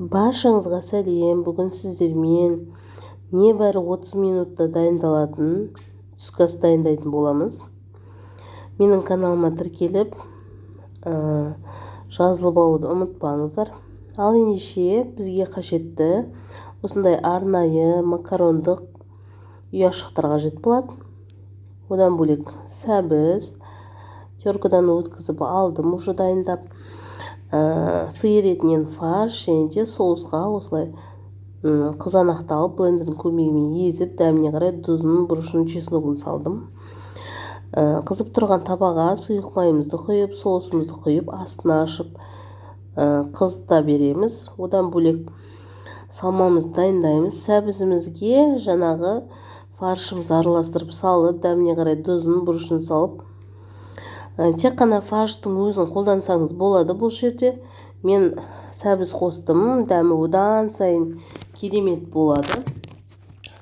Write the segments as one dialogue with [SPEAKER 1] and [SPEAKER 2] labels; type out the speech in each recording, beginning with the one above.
[SPEAKER 1] Баршаңызға сәлем. Бүгін сіздермен небәрі 30 минутта дайындалатын түскі ас дайындайтын боламыз. Менің каналыма тіркеліп, жазылып алуды ұмытпаңыздар. Ал ендеше бізге қажетті осындай арнайы макарондық ұяшықтар қажет болады. Одан бөлек сәбіз, теркадан өткізіп алдым, уже дайындап. Сиыр етінен фарш және де соусқа осылай қызанақты алып блендердің көмегімен езіп, дәміне қарай тұзын, бұрышын, чесногын салдым. Қызып тұрған табаға сұйық майымызды құйып, соусымызды құйып, астына ашып қызыта береміз. Одан бөлек салмамызды дайындаймыз. Сәбізімізге жаңағы фаршымызды араластырып салып, дәміне қарай тұзын, бұрышын салып, тек қана фарштың өзін қолдансаңыз болады. Бұл жерде мен сәбіз қостым, дәмі одан сайын керемет болады.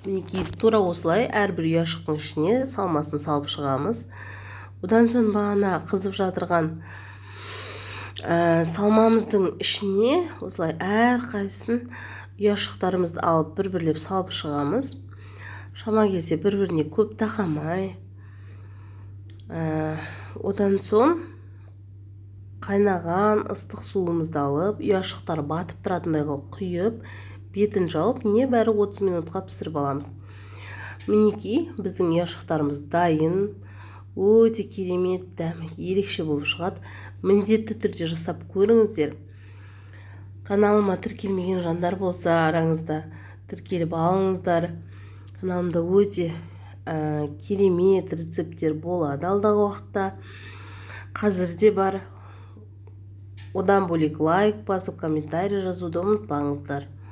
[SPEAKER 1] Мінекей тура осылай әрбір ұяшықтың ішіне салмасын салып шығамыз. Одан соң бағана қызып жатырған салмамыздың ішіне осылай әрқайсысын ұяшықтарымызды алып бір-бірлеп салып шығамыз. Шама келсе бір-біріне көп тақамай. Одан соң қайнаған ыстық суымызды алып, ұяшықтар батып тұратындайға құйып, бетін жауып, небәрі 30 минутқа пісіріп аламыз. Мінекей біздің ұяшықтарымыз дайын, өте керемет, дәмі ерекше болып шығады. Міндетті түрде жасап көріңіздер. Каналыма тіркелмеген жандар болса, араңызда тіркеліп алыңыздар. Каналымда өте керемет рецепттер болады алдағы уақытта. Қазірде бар. Одан бөлек лайк басып, комментарий жазуды ұмытпаңыздар.